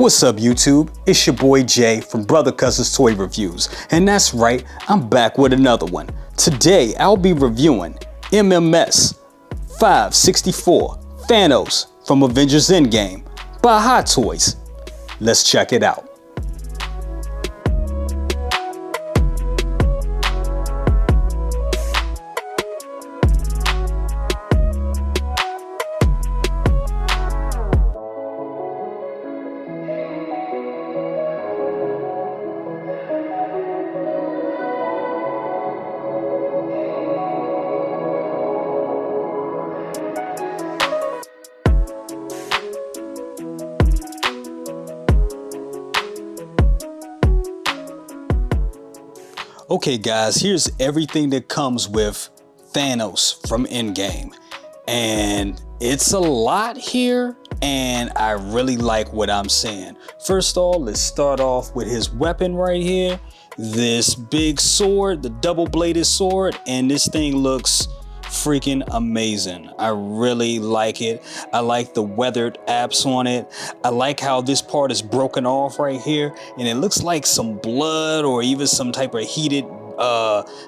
What's up YouTube? It's your boy Jay from Brother Cousins Toy Reviews, and that's right, I'm back with another one. Today I'll be reviewing MMS 564 Thanos from Avengers Endgame by Hot Toys. Let's check it out. Okay guys, here's everything that comes with Thanos from Endgame. And it's a lot here, and I really like what I'm seeing. First of all, let's start off with his weapon right here. This big sword, the double-bladed sword, and this thing looks freaking amazing. I really like it. I like the weathered apps on it. I like how this part is broken off right here, and it looks like some blood or even some type of heated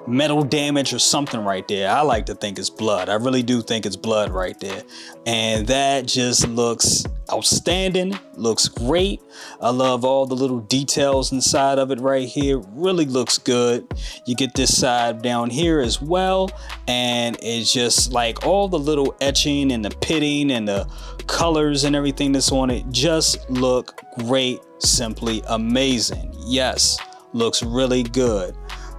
metal damage or something right there. I like to think it's blood. I really do think it's blood right there, and that just looks outstanding. Looks great. I love all the little details inside of it right here. Really looks good. You get this side down here as well, and it's just like all the little etching and the pitting and the colors and everything that's on it just look great. Simply amazing. Yes, looks really good.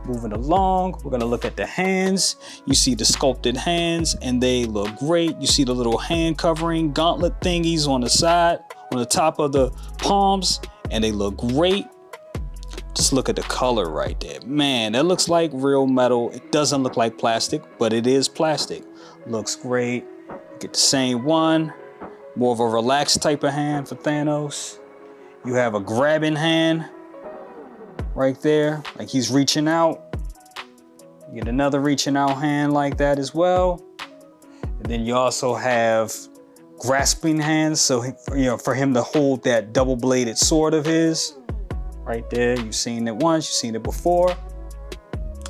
Moving along, we're gonna look at the hands. You see the sculpted hands, and they look great. You see the little hand covering gauntlet thingies on the side, on the top of the palms, and they look great. Just look at the color right there. Man, that looks like real metal. It doesn't look like plastic, but it is plastic. Looks great. Get the same one. More of a relaxed type of hand for Thanos. You have a grabbing hand right there, like he's reaching out. You get another reaching out hand like that as well. And then you also have grasping hands, so for him to hold that double-bladed sword of his right there. You've seen it once, you've seen it before.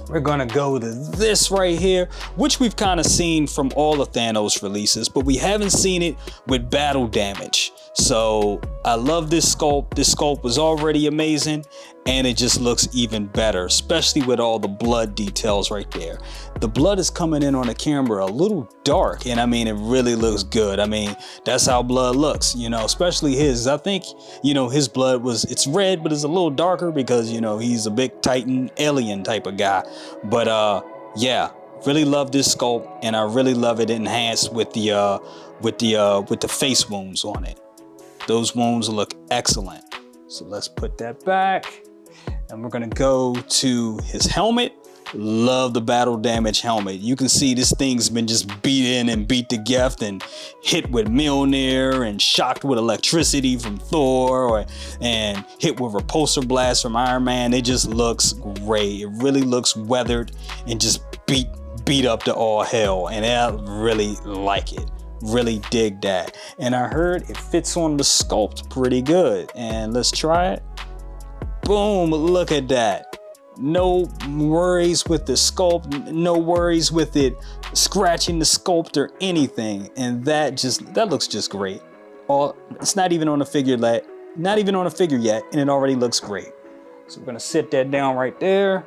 We're gonna go to this right here, which we've kind of seen from all the Thanos releases, but we haven't seen it with battle damage. So I love this sculpt. This sculpt was already amazing, and it just looks even better, especially with all the blood details right there. The blood is coming in on the camera a little dark, and I mean, it really looks good. I mean, that's how blood looks, especially his. I think, his blood it's red, but it's a little darker because, he's a big Titan alien type of guy. But yeah, really love this sculpt, and I really love it enhanced with the face wounds on it. Those wounds look excellent. So let's put that back, and we're gonna go to his helmet. Love the battle damage helmet. You can see this thing's been just beat in and beat to death and hit with Mjolnir and shocked with electricity from Thor and hit with repulsor blast from Iron Man. It just looks great. It really looks weathered and just beat up to all hell, and I really like it. Really dig that. And I heard it fits on the sculpt pretty good. And let's try it. Boom, look at that. No worries with the sculpt, no worries with it scratching the sculpt or anything. And that looks just great. It's not even on a figure yet, and it already looks great. So we're gonna sit that down right there.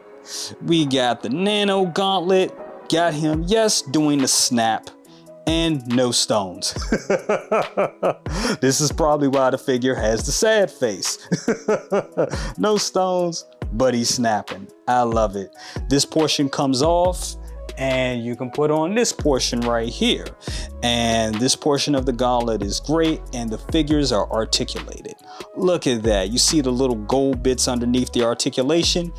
We got the nano gauntlet, got him, yes, doing the snap. And no stones. This is probably why the figure has the sad face. No stones, but he's snapping. I love it. This portion comes off, and you can put on this portion right here. And this portion of the gauntlet is great, and the figures are articulated. Look at that. You see the little gold bits underneath the articulation?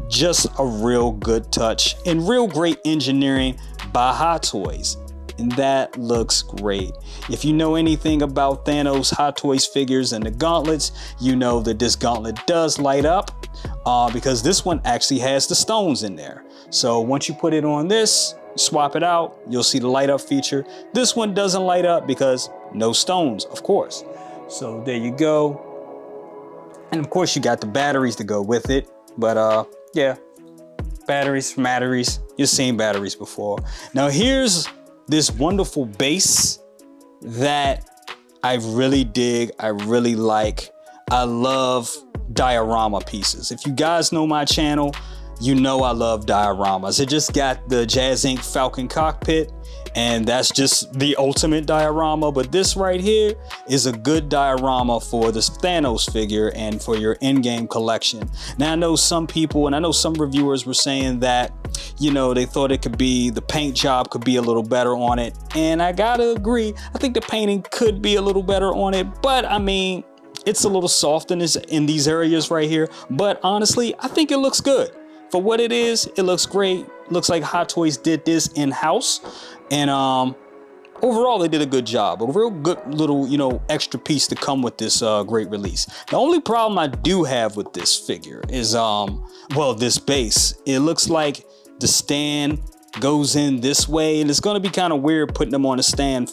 Just a real good touch and real great engineering by Hot Toys. And that looks great. If you know anything about Thanos Hot Toys figures and the gauntlets, you know that this gauntlet does light up because this one actually has the stones in there. So once you put it on this, swap it out, you'll see the light up feature. This one doesn't light up because no stones, of course. So there you go. And of course you got the batteries to go with it. But yeah, batteries. You've seen batteries before. Now here's this wonderful base that I really dig. I really like. I love diorama pieces. If you guys know my channel, you know I love dioramas. It just got the Jazz Inc. Falcon cockpit, and that's just the ultimate diorama. But this right here is a good diorama for this Thanos figure and for your Endgame collection. Now I know some people, and I know some reviewers were saying that, you know, they thought it could be, the paint job could be a little better on it. And I gotta agree, I think the painting could be a little better on it, but I mean, it's a little soft in these areas right here. But honestly, I think it looks good. For what it is, it looks great. Looks like Hot Toys did this in-house. And overall, they did a good job. A real good little, you know, extra piece to come with this great release. The only problem I do have with this figure is, well, this base. It looks like the stand goes in this way, and it's going to be kind of weird putting them on a stand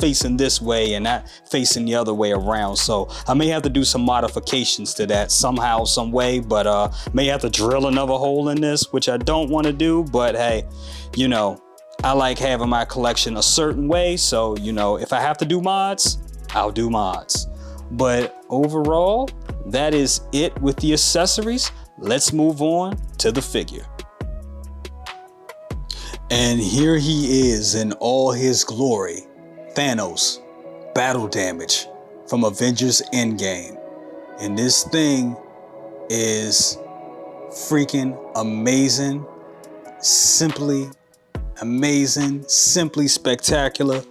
facing this way and not facing the other way around. So I may have to do some modifications to that somehow, some way, but may have to drill another hole in this, which I don't want to do. But hey, you know, I like having my collection a certain way. So, you know, if I have to do mods, I'll do mods. But overall, that is it with the accessories. Let's move on to the figure. And here he is in all his glory, Thanos, battle damage from Avengers Endgame. And this thing is freaking amazing, simply amazing, simply spectacular,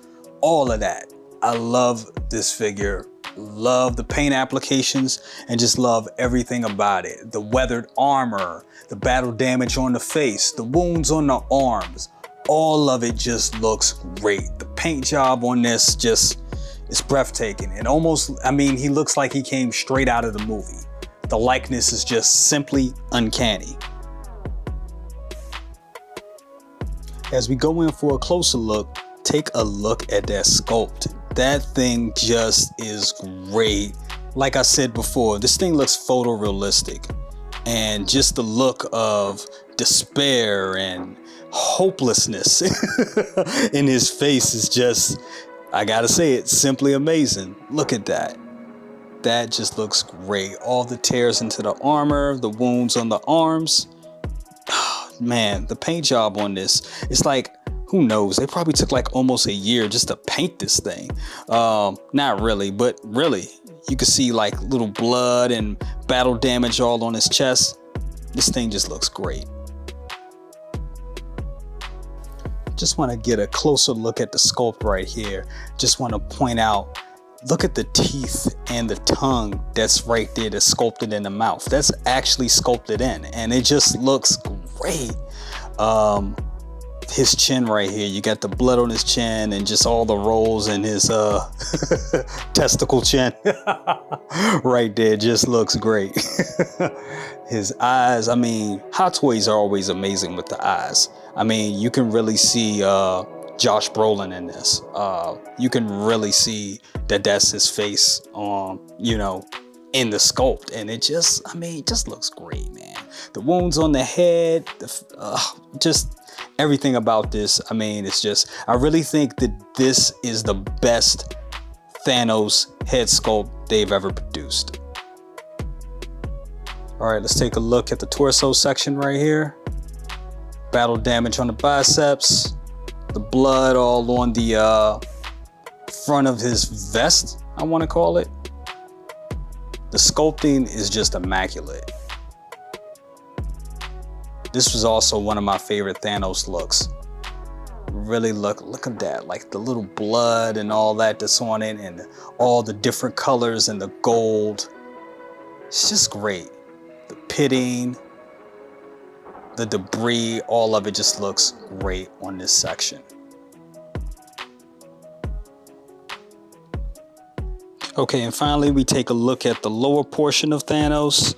all of that. I love this figure, love the paint applications, and just love everything about it. The weathered armor, the battle damage on the face, the wounds on the arms, all of it just looks great. The paint job on this just is breathtaking. And almost, I mean, he looks like he came straight out of the movie. The likeness is just simply uncanny. As we go in for a closer look, take a look at that sculpt. That thing just is great. Like I said before, this thing looks photorealistic, and just the look of despair and hopelessness in his face is just, I gotta say, it's simply amazing. Look at that. That just looks great. All the tears into the armor, the wounds on the arms. Man, the paint job on this, it's like, who knows? They probably took like almost a year just to paint this thing. Not really, but really, you can see like little blood and battle damage all on his chest. This thing just looks great. Just want to get a closer look at the sculpt right here. Just want to point out, look at the teeth and the tongue that's right there, that's sculpted in the mouth. That's actually sculpted in, and it just looks great. His chin right here, you got the blood on his chin and just all the rolls in his testicle chin right there, just looks great. His eyes, I mean, Hot Toys are always amazing with the eyes. I mean, you can really see Josh Brolin in this. You can really see that that's his face, you know, in the sculpt, and it just, I mean, it just looks great, man. The wounds on the head, just everything about this. I mean, it's just, I really think that this is the best Thanos head sculpt they've ever produced. All right, let's take a look at the torso section right here. Battle damage on the biceps, the blood all on the front of his vest, I want to call it. The sculpting is just immaculate. This was also one of my favorite Thanos looks. Really look at that, like the little blood and all that that's on it, and all the different colors and the gold. It's just great. The pitting, the debris, all of it just looks great on this section. Okay, and finally we take a look at the lower portion of Thanos.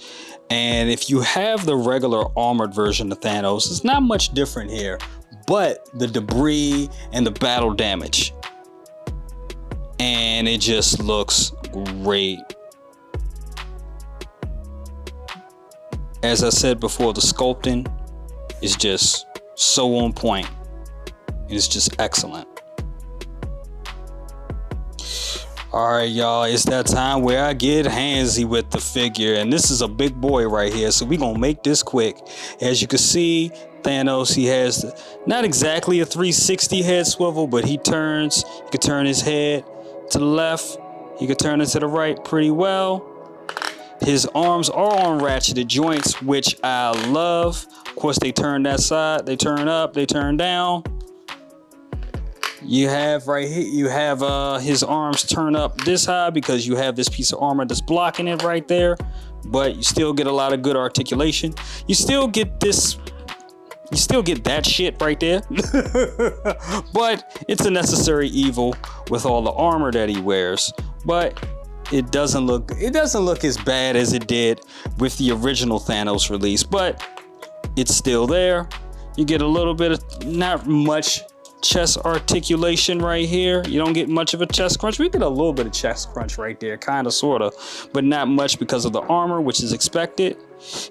And if you have the regular armored version of Thanos, it's not much different here, but the debris and the battle damage. And it just looks great. As I said before, the sculpting is just so on point. It's just excellent. All right, y'all, it's that time where I get handsy with the figure, and this is a big boy right here, so we're gonna make this quick. As you can see, Thanos, he has not exactly a 360 head swivel, but he turns. He can turn his head to the left, he can turn it to the right pretty well. His arms are on ratcheted joints, which I love. Of course, they turn that side, they turn up, they turn down. You have right here, you have his arms turn up this high because you have this piece of armor that's blocking it right there, but you still get a lot of good articulation. You still get this, you still get that shit right there, but it's a necessary evil with all the armor that he wears. But it doesn't look as bad as it did with the original Thanos release, but it's still there. You get a little bit of, not much chest articulation right here. You don't get much of a chest crunch. We get a little bit of chest crunch right there, kind of, sort of, but not much because of the armor, which is expected.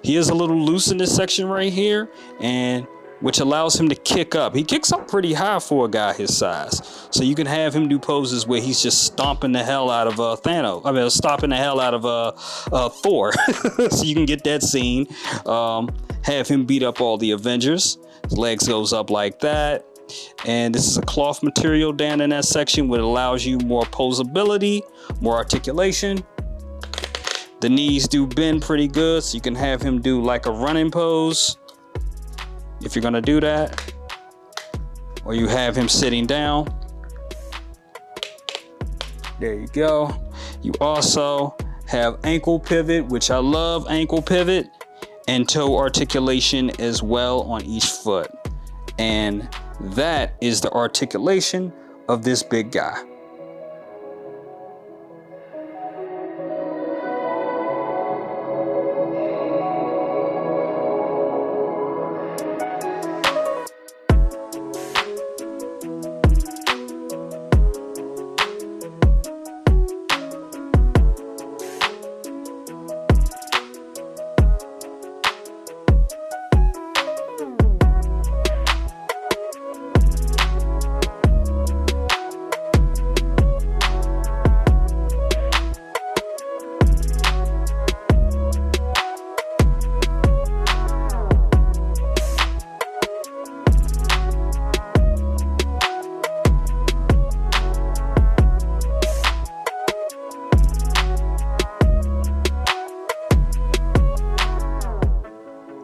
He is a little loose in this section right here, and which allows him to kick up. He kicks up pretty high for a guy his size. So you can have him do poses where he's just stomping the hell out of Thanos. I mean, stomping the hell out of Thor. So you can get that scene. Have him beat up all the Avengers. His legs goes up like that. And this is a cloth material down in that section, which allows you more posability, more articulation. The knees do bend pretty good, so you can have him do like a running pose if you're gonna do that, or you have him sitting down. There you go. You also have ankle pivot, which I love ankle pivot, and toe articulation as well on each foot. And that is the articulation of this big guy.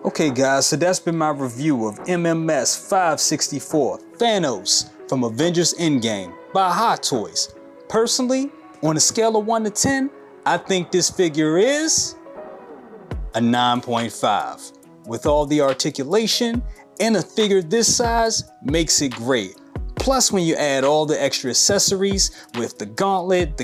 Okay guys, so that's been my review of MMS 564 Thanos from Avengers Endgame by Hot Toys. Personally, on a scale of 1 to 10, I think this figure is a 9.5. With all the articulation, and a figure this size makes it great. Plus, when you add all the extra accessories with the gauntlet,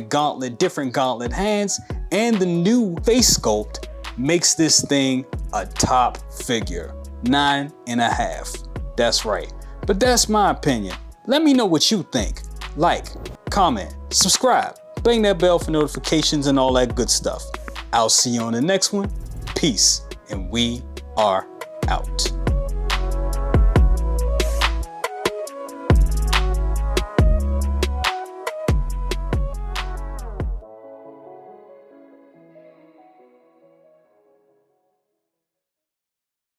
different gauntlet hands, and the new face sculpt, makes this thing a top figure. 9.5. That's right. But that's my opinion. Let me know what you think. Like, comment, subscribe, bang that bell for notifications and all that good stuff. I'll see you on the next one. Peace, and we are out.